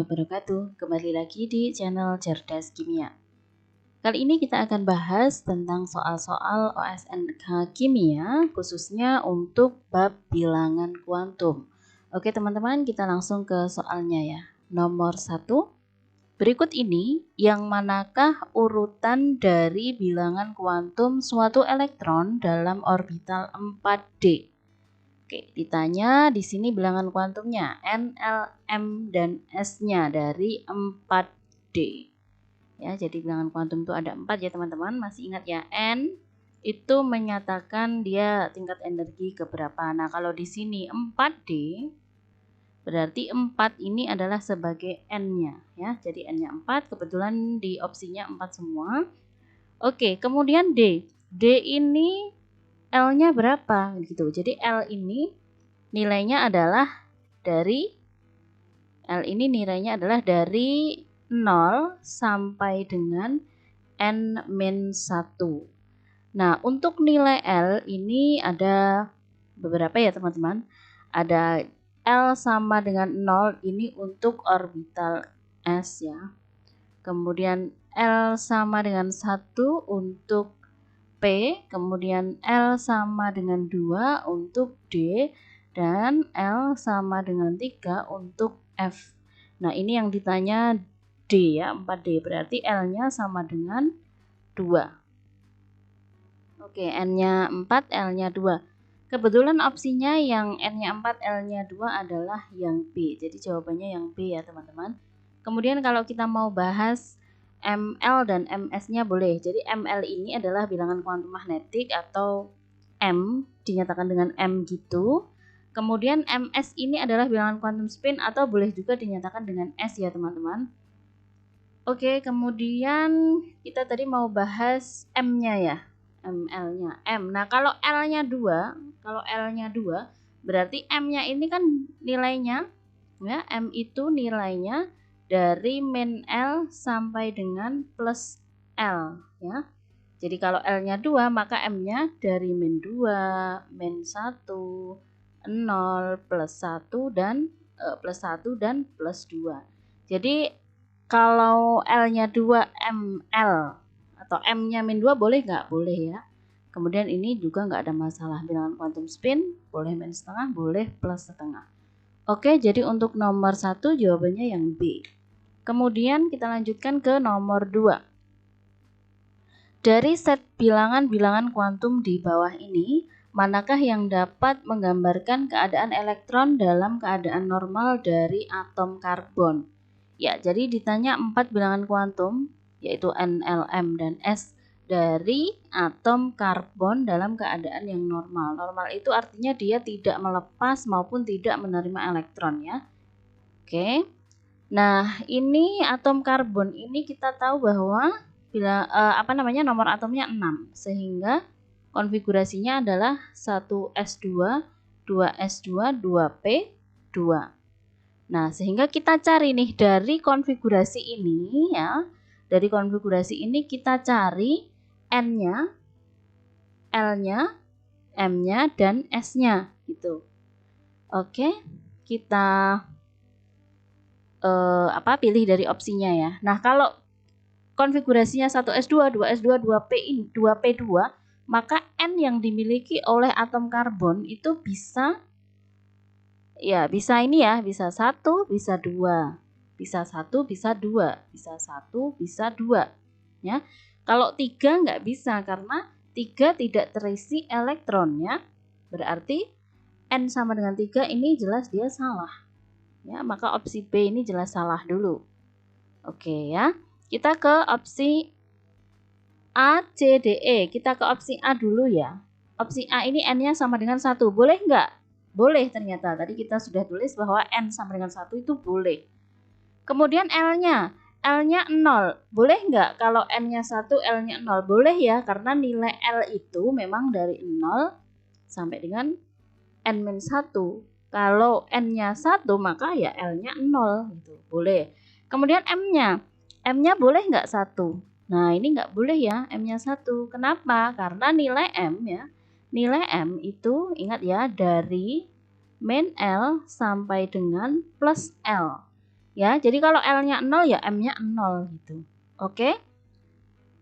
wabarakatuh. Kembali lagi di channel Cerdas Kimia. Kali ini kita akan bahas tentang soal-soal OSNK Kimia, khususnya untuk bab bilangan kuantum. Oke teman-teman, kita langsung ke soalnya ya. Nomor 1. Berikut ini yang manakah urutan dari bilangan kuantum suatu elektron dalam orbital 4D? Oke, ditanya di sini bilangan kuantumnya N, L, M, dan S-nya dari 4D. Ya, jadi bilangan kuantum itu ada 4 ya teman-teman. Masih ingat ya, N itu menyatakan dia tingkat energi keberapa. Nah, kalau di sini 4D berarti 4 ini adalah sebagai N-nya ya. Jadi N-nya 4, kebetulan di opsinya 4 semua. Oke, kemudian D. D ini L-nya berapa gitu. Jadi L ini nilainya adalah dari 0 sampai dengan N-1. Nah, untuk nilai L ini ada beberapa ya teman-teman. Ada L sama dengan 0 ini untuk orbital S ya. Kemudian L sama dengan 1 untuk P, kemudian L sama dengan 2 untuk D, dan L sama dengan 3 untuk F. Nah, ini yang ditanya D ya, 4D, berarti L-nya sama dengan 2. Oke, N-nya 4, L-nya 2. Kebetulan opsinya yang N-nya 4, L-nya 2 adalah yang B. Jadi jawabannya yang B ya teman-teman. Kemudian kalau kita mau bahas ML dan MS-nya boleh. Jadi ML ini adalah bilangan kuantum magnetik atau M dinyatakan dengan M gitu. Kemudian MS ini adalah bilangan kuantum spin atau boleh juga dinyatakan dengan S ya teman-teman. Oke, kemudian kita tadi mau bahas M-nya ya. ML-nya M. Nah, kalau L-nya 2, berarti M-nya ini kan nilainya ya, M itu nilainya dari min L sampai dengan plus L ya. Jadi kalau L-nya 2 maka M-nya dari min 2, min 1, 0, plus 1 dan plus 2. Jadi kalau L-nya 2 ML atau M-nya min 2 boleh nggak? Boleh ya. Kemudian ini juga nggak ada masalah. Bilangan kuantum spin boleh min setengah, boleh plus setengah. Oke, jadi untuk nomor 1 jawabannya yang B. Kemudian kita lanjutkan ke nomor 2. Dari set bilangan-bilangan kuantum di bawah ini, manakah yang dapat menggambarkan keadaan elektron dalam keadaan normal dari atom karbon? Ya, jadi ditanya 4 bilangan kuantum, yaitu N, L, M, dan S dari atom karbon dalam keadaan yang normal. Normal itu artinya dia tidak melepas maupun tidak menerima elektron ya. Oke. Nah, ini atom karbon ini kita tahu bahwa nomor atomnya 6 sehingga konfigurasinya adalah 1s2, 2s2, 2p2. Nah, sehingga kita cari nih dari konfigurasi ini ya. Dari konfigurasi ini kita cari N-nya, L-nya, M-nya, dan S-nya gitu. Oke, kita pilih dari opsinya ya. Nah, kalau konfigurasinya 1s2, 2s2, 2p2, maka N yang dimiliki oleh atom karbon itu bisa ini ya, bisa 1, bisa 2. Bisa 1, bisa 2, bisa 1, bisa 2 ya. Kalau 3 nggak bisa karena 3 tidak terisi elektron ya. Berarti N sama dengan 3 ini jelas dia salah. Ya, maka opsi B ini jelas salah dulu. Oke ya. Kita ke opsi A, C, D, E. Kita ke opsi A dulu ya. Opsi A ini N-nya sama dengan 1. Boleh nggak? Boleh ternyata. Tadi kita sudah tulis bahwa N sama dengan 1 itu boleh. Kemudian L-nya. L-nya 0. Boleh nggak kalau N-nya 1, L-nya 0? Boleh ya, karena nilai L itu memang dari 0 sampai dengan N-1. Kalau N-nya 1 maka ya L-nya 0 gitu. Boleh. Kemudian M-nya. M-nya boleh nggak 1? Nah, ini nggak boleh ya M-nya 1. Kenapa? Karena nilai M ya. Nilai M itu ingat ya dari min L sampai dengan plus L. Ya, jadi kalau L-nya 0 ya M-nya 0 gitu. Oke?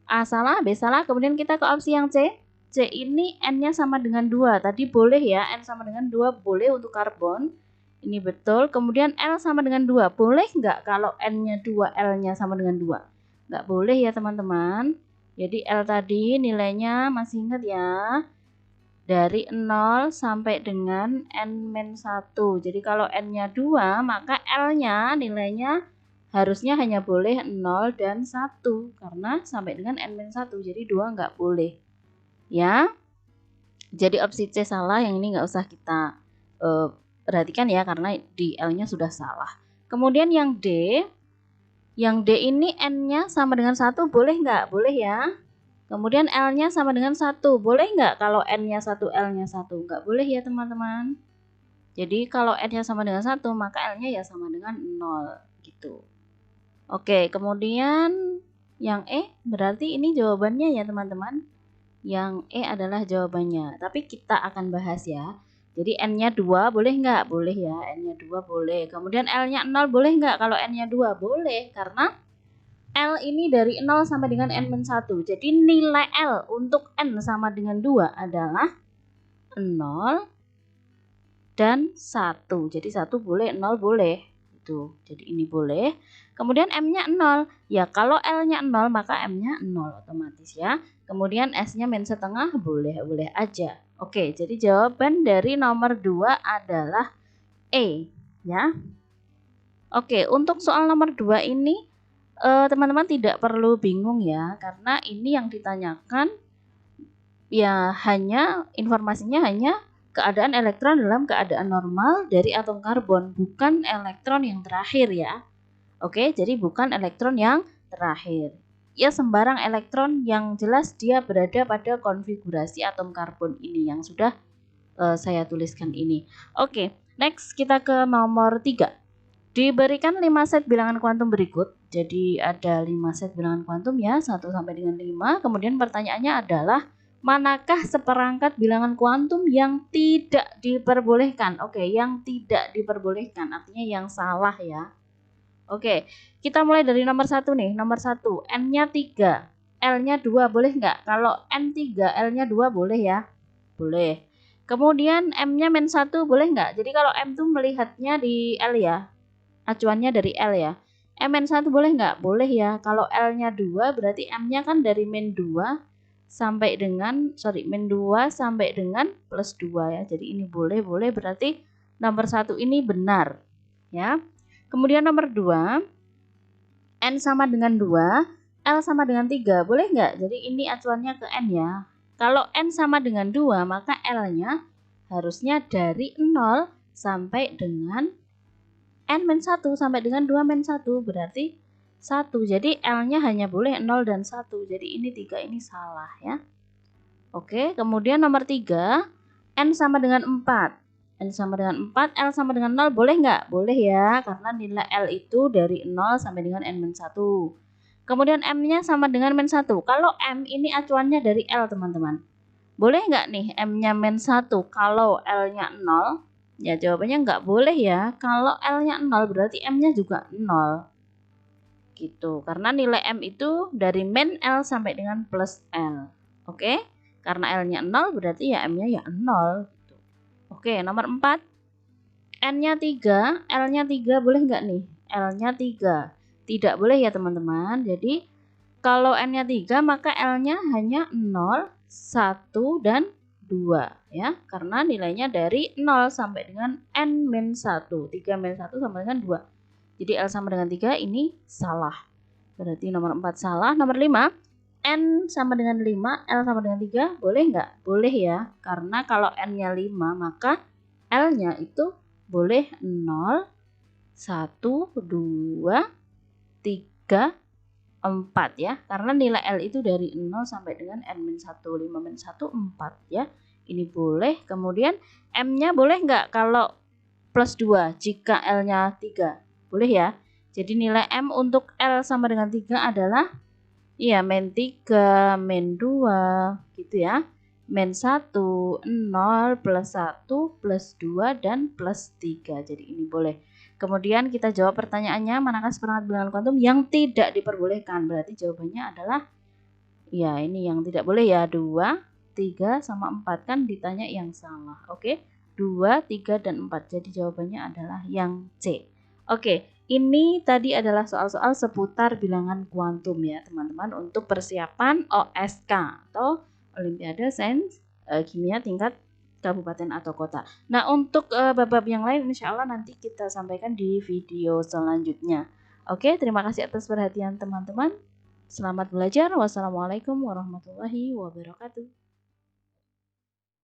A salah, B salah. Kemudian kita ke opsi yang C. C ini N-nya sama dengan 2. Tadi boleh ya, N sama dengan 2 boleh untuk karbon. Ini betul. Kemudian L sama dengan 2. Boleh nggak kalau N-nya 2, L-nya sama dengan 2? Nggak boleh ya teman-teman. Jadi L tadi nilainya masih ingat ya. Dari 0 sampai dengan N-1. Jadi kalau N-nya 2, maka L-nya nilainya harusnya hanya boleh 0 dan 1. Karena sampai dengan N-1. Jadi 2 nggak boleh. Ya. Jadi opsi C salah, yang ini nggak usah kita perhatikan ya, karena di L-nya sudah salah. Kemudian yang D ini N-nya sama dengan 1, boleh nggak? Boleh ya. Kemudian L-nya sama dengan 1, boleh nggak kalau N-nya 1, L-nya 1? Nggak boleh ya teman-teman. Jadi kalau N-nya sama dengan 1, maka L-nya ya sama dengan 0 gitu. Oke, kemudian yang E berarti ini jawabannya ya teman-teman. Yang E adalah jawabannya, tapi kita akan bahas ya. Jadi N-nya 2 boleh nggak? Boleh ya, N-nya 2 boleh. Kemudian L-nya 0 boleh nggak kalau N-nya 2? Boleh, karena L ini dari 0 sampai dengan N-1. Jadi nilai L untuk N sama dengan 2 adalah 0 dan 1. Jadi 1 boleh, 0 boleh. Itu. Jadi ini boleh. Kemudian M-nya 0. Ya kalau L-nya 0 maka M-nya 0 otomatis ya. Kemudian S-nya min setengah boleh aja. Oke, jadi jawaban dari nomor 2 adalah E ya. Oke, untuk soal nomor 2 ini teman-teman tidak perlu bingung ya, karena ini yang ditanyakan ya hanya informasinya hanya keadaan elektron dalam keadaan normal dari atom karbon, bukan elektron yang terakhir ya. Oke, jadi bukan elektron yang terakhir. Ya sembarang elektron yang jelas dia berada pada konfigurasi atom karbon ini yang sudah saya tuliskan ini. Oke, next kita ke nomor 3. Diberikan 5 set bilangan kuantum berikut. Jadi ada 5 set bilangan kuantum ya, 1 sampai dengan 5. Kemudian pertanyaannya adalah manakah seperangkat bilangan kuantum yang tidak diperbolehkan? Oke, yang tidak diperbolehkan artinya yang salah ya. Oke, kita mulai dari nomor 1 nih. Nomor 1, N-nya 3, L-nya 2 boleh nggak? Kalau N3, L-nya 2 boleh ya? Boleh. Kemudian M-nya min 1 boleh nggak? Jadi kalau M tuh melihatnya di L ya. Acuannya dari L ya. Mn1 boleh nggak? Boleh ya. Kalau L-nya 2 berarti M-nya kan dari min 2 sampai dengan min 2 sampai dengan plus 2 ya. Jadi ini boleh berarti nomor 1 ini benar ya. Kemudian nomor 2, N sama dengan 2, L sama dengan 3. Boleh nggak? Jadi ini acuannya ke N ya. Kalau N sama dengan 2 maka L-nya harusnya dari 0 sampai dengan N-1 sampai dengan 2-1 berarti 1. Jadi L-nya hanya boleh 0 dan 1. Jadi ini 3 ini salah ya. Oke, kemudian nomor 3, N sama dengan 4. N sama dengan 4, L sama dengan 0 boleh nggak? Boleh ya, karena nilai L itu dari 0 sampai dengan N-1. Kemudian M-nya sama dengan min 1. Kalau M ini acuannya dari L teman-teman. Boleh nggak nih M-nya min 1 kalau L-nya 0? Ya jawabannya nggak boleh ya. Kalau L-nya 0 berarti M-nya juga 0. Gitu. Karena nilai M itu dari min L sampai dengan plus L. Oke? Karena L-nya 0 berarti ya M-nya ya 0. Gitu. Oke, nomor 4. N-nya 3, L-nya 3 boleh nggak nih? L-nya 3. Tidak boleh ya teman-teman. Jadi kalau N-nya 3 maka L-nya hanya 0, 1, dan 2 ya, karena nilainya dari 0 sampai dengan N-1. 3 min 1 sama dengan 2. Jadi L sama dengan 3 ini salah. Berarti nomor 4 salah. Nomor 5, N sama dengan 5, L sama dengan 3. Boleh nggak? Boleh ya. Karena kalau N-nya 5 maka L-nya itu boleh 0, 1, 2, 3, 4 ya, karena nilai L itu dari 0 sampai dengan N-1, 5-1, 4 ya. Ini boleh. Kemudian M-nya boleh nggak kalau plus 2 jika L-nya 3? Boleh ya. Jadi nilai M untuk L sama dengan 3 adalah iya min 3, min 2 gitu ya. Min 1, 0, plus 1, plus 2, dan plus 3. Jadi ini boleh. Kemudian kita jawab pertanyaannya, manakah seperangkat bilangan kuantum yang tidak diperbolehkan? Berarti jawabannya adalah ya ini yang tidak boleh ya, 2, 3 sama 4 kan ditanya yang salah. Oke, 2, 3 dan 4. Jadi jawabannya adalah yang C. Oke, ini tadi adalah soal-soal seputar bilangan kuantum ya, teman-teman, untuk persiapan OSK atau Olimpiade Sains Kimia tingkat kabupaten atau kota. Nah, untuk bab-bab yang lain insya Allah nanti kita sampaikan di video selanjutnya. Oke, terima kasih atas perhatian teman-teman. Selamat belajar. Wassalamualaikum warahmatullahi wabarakatuh.